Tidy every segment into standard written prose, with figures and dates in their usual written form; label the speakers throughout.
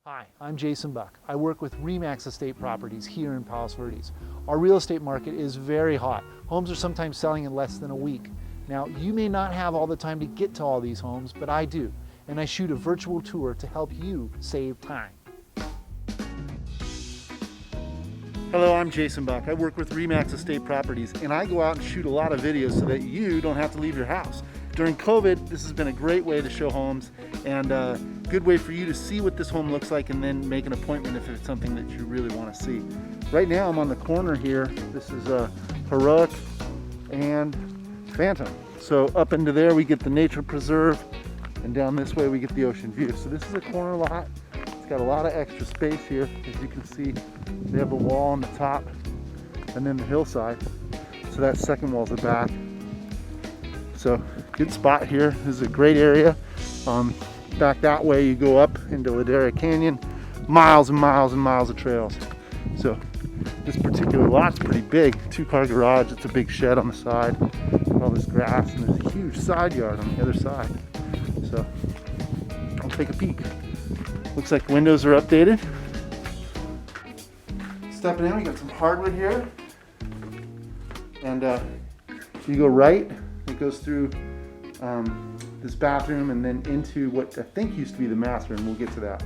Speaker 1: Hi, I'm Jason Buck. I work with RE/MAX Estate Properties here in Palos Verdes. Our real estate market is very hot. Homes are sometimes selling in less than a week. Now, you may not have all the time to get to all these homes, but I do. And I shoot a virtual tour to help you save time. Hello, I'm Jason Buck. I work with RE/MAX Estate Properties, and I go out and shoot a lot of videos so that you don't have to leave your house. During COVID, this has been a great way to show homes and a good way for you to see what this home looks like and then make an appointment if it's something that you really want to see. Right now, I'm on the corner here. This is Heroic and Phantom. So up into there, we get the nature preserve, and down this way, we get the ocean view. So this is a corner lot. It's got a lot of extra space here. As you can see, they have a wall on the top and then the hillside. So that second wall's the back. So good spot here. This is a great area. Back that way, you go up into Ladera Canyon, miles and miles and miles of trails. So this particular lot's pretty big, 2-car garage. It's a big shed on the side, all this grass, and there's a huge side yard on the other side. So I'll take a peek. Looks like the windows are updated. Stepping in, we got some hardwood here, and you go right. It goes through this bathroom and then into what I think used to be the master room. We'll get to that.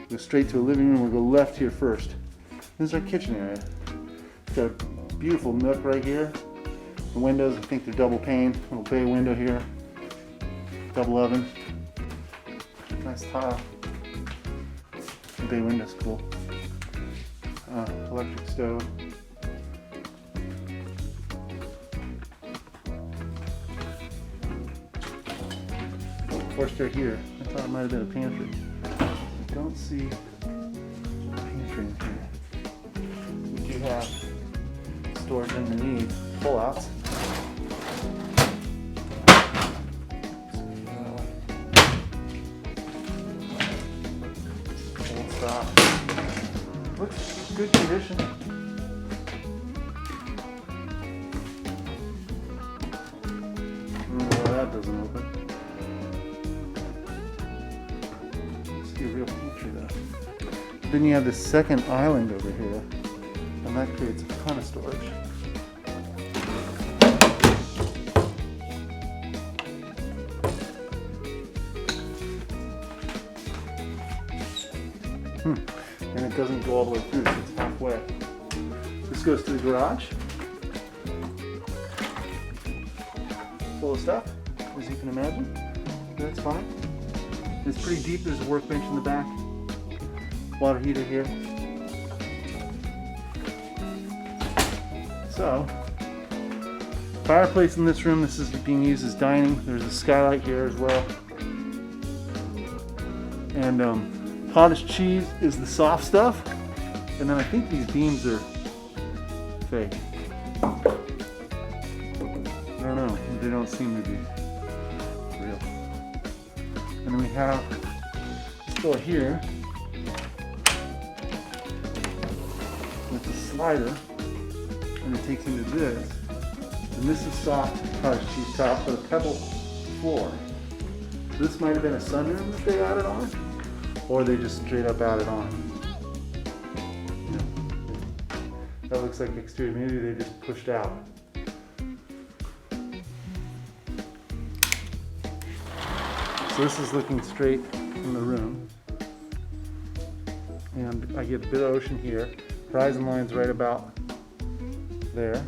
Speaker 1: Go straight to a living room. We'll go left here first. This is our kitchen area. It's got a beautiful nook right here. The windows, I think they're double pane. Little bay window here. Double oven. Nice tile. The bay window's cool. Electric stove. Forced here. I thought it might have been a pantry. I don't see a pantry in here. We do have storage underneath, pull-outs. Old stock. Looks good condition. Well, that doesn't open. A real pantry though. Then you have this second island over here, and that creates a ton of storage. And it doesn't go all the way through, so it's halfway. This goes to the garage. Full of stuff, as you can imagine. That's fine. It's pretty deep. There's a workbench in the back. Water heater here. So, fireplace in this room. This is being used as dining. There's a skylight here as well. And cottage cheese is the soft stuff. And then I think these beams are fake. I don't know. They don't seem to be real. And then we have this door here with the slider, and it takes into this. And this is soft cottage cheese top with a pebble floor. This might have been a sunroom that they added on, or they just straight up added on. Yeah. That looks like exterior. Maybe they just pushed out. So this is looking straight from the room, and I get a bit of ocean here. Horizon line's right about there.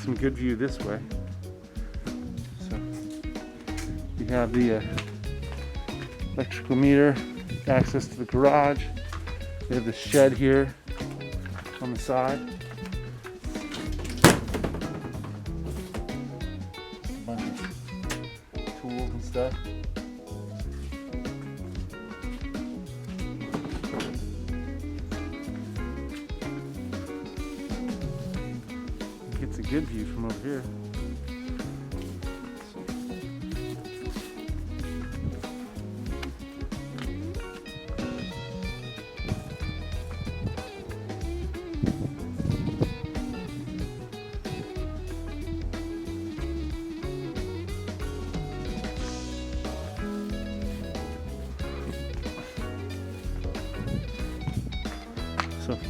Speaker 1: Some good view this way. So you have the electrical meter, access to the garage. We have the shed here on the side. Tools and stuff. Gets a good view from over here.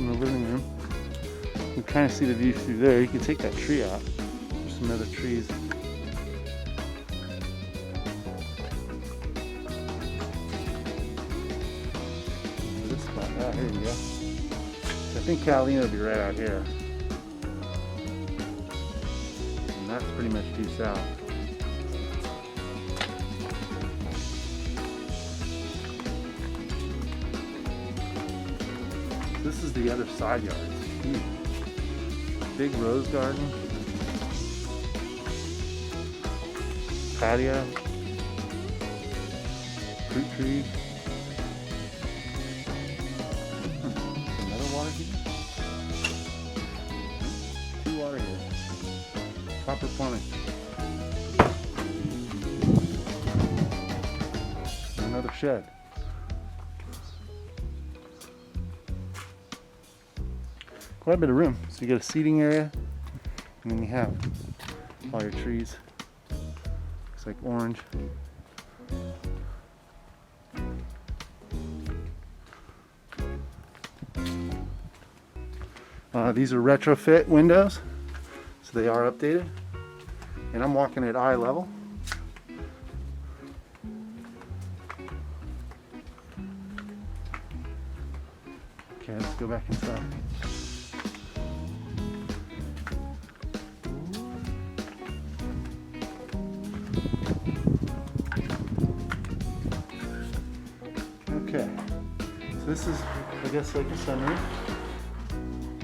Speaker 1: from the living room. You can kind of see the view through there. You can take that tree out. There's some other trees. This spot, ah, here you go. I think Catalina will be right out here. And that's pretty much due south. This is the other side yard. It's huge. Big rose garden. Patio. Fruit tree. Another water heater. 2 water heaters. Proper plumbing. Another shed. Quite a bit of room. So you got a seating area, and then you have all your trees. Looks like orange. These are retrofit windows, so they are updated. And I'm walking at eye level. Okay, let's go back inside. Okay, so this is, I guess, like a sunroom.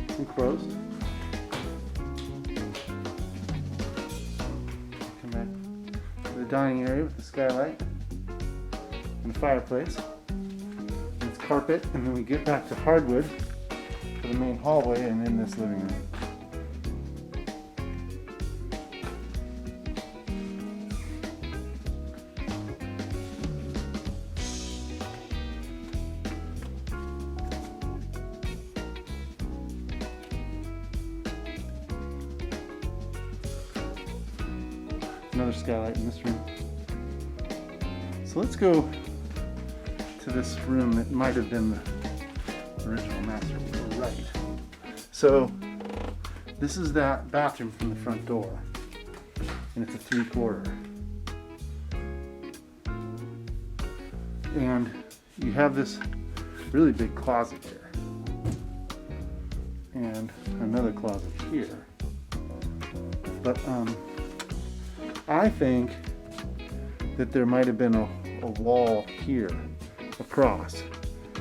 Speaker 1: It's enclosed. Come back to the dining area with the skylight and the fireplace. And it's carpet, and then we get back to hardwood for the main hallway and in this living room. Another skylight in this room. So let's go to this room that might have been the original master. Right. So this is that bathroom from the front door, and it's a 3/4. And you have this really big closet here, and another closet here. But I think that there might have been a wall here across,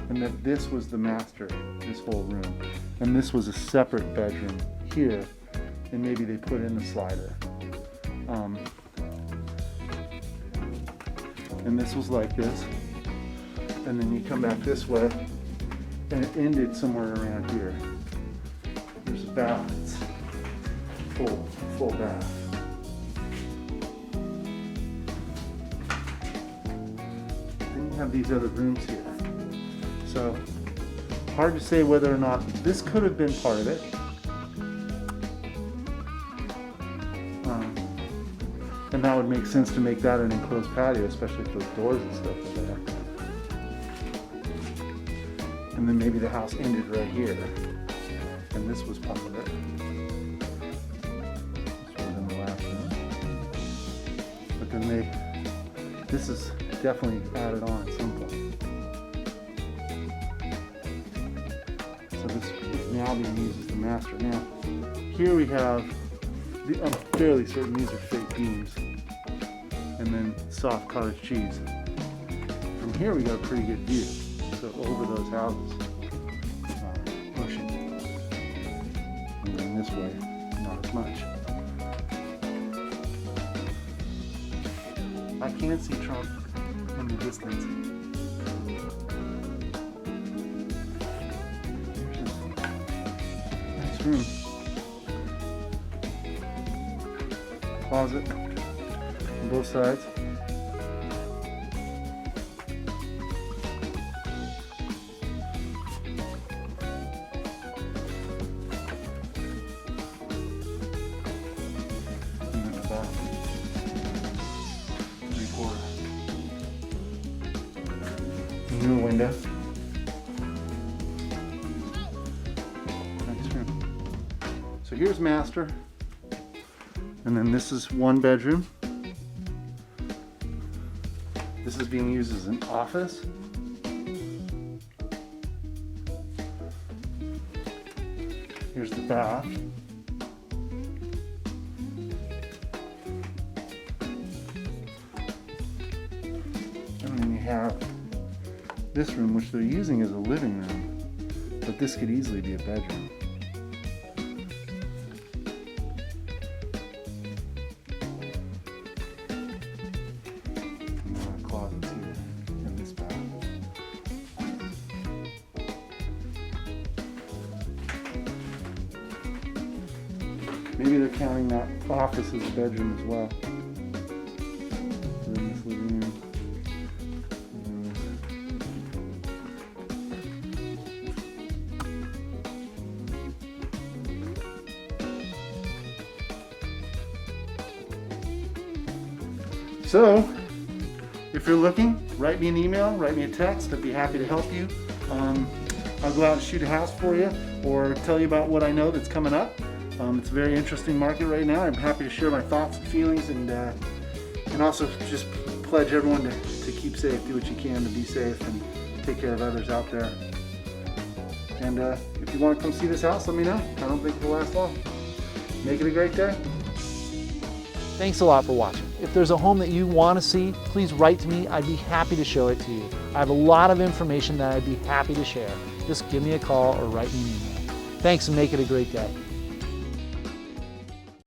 Speaker 1: and that this was the master, this whole room, and this was a separate bedroom here, and maybe they put in the slider. And this was like this, and then you come back this way, and it ended somewhere around here. There's a bath, it's full bath. Have these other rooms here, so hard to say whether or not this could have been part of it. And that would make sense to make that an enclosed patio, especially if those doors and stuff are there. And then maybe the house ended right here, and this was part of it. This was in the last room, but then this is definitely added on at some point. So this is now being used as the master. Now, here we have, I'm fairly certain these are fake beams, and then soft cottage cheese. From here we got a pretty good view. So over those houses, ocean. And then this way, not as much. I can see Trump in the distance. Nice room. Closet on both sides. And then the bath. 3/4. New window. here's master. And then this is one bedroom. This is being used as an office. Here's the bath. And then you have this room, which they're using as a living room, but this could easily be a bedroom. And there are closets here in this bath. Maybe they're counting that office as a bedroom as well. In this living room. So, if you're looking, write me an email, write me a text. I'd be happy to help you. I'll go out and shoot a house for you or tell you about what I know that's coming up. It's a very interesting market right now. I'm happy to share my thoughts and feelings, and also just pledge everyone to keep safe, do what you can to be safe and take care of others out there. And if you want to come see this house, let me know. I don't think it'll last long. Make it a great day.
Speaker 2: Thanks a lot for watching. If there's a home that you want to see, please write to me. I'd be happy to show it to you. I have a lot of information that I'd be happy to share. Just give me a call or write me an email. Thanks, and make it a great day.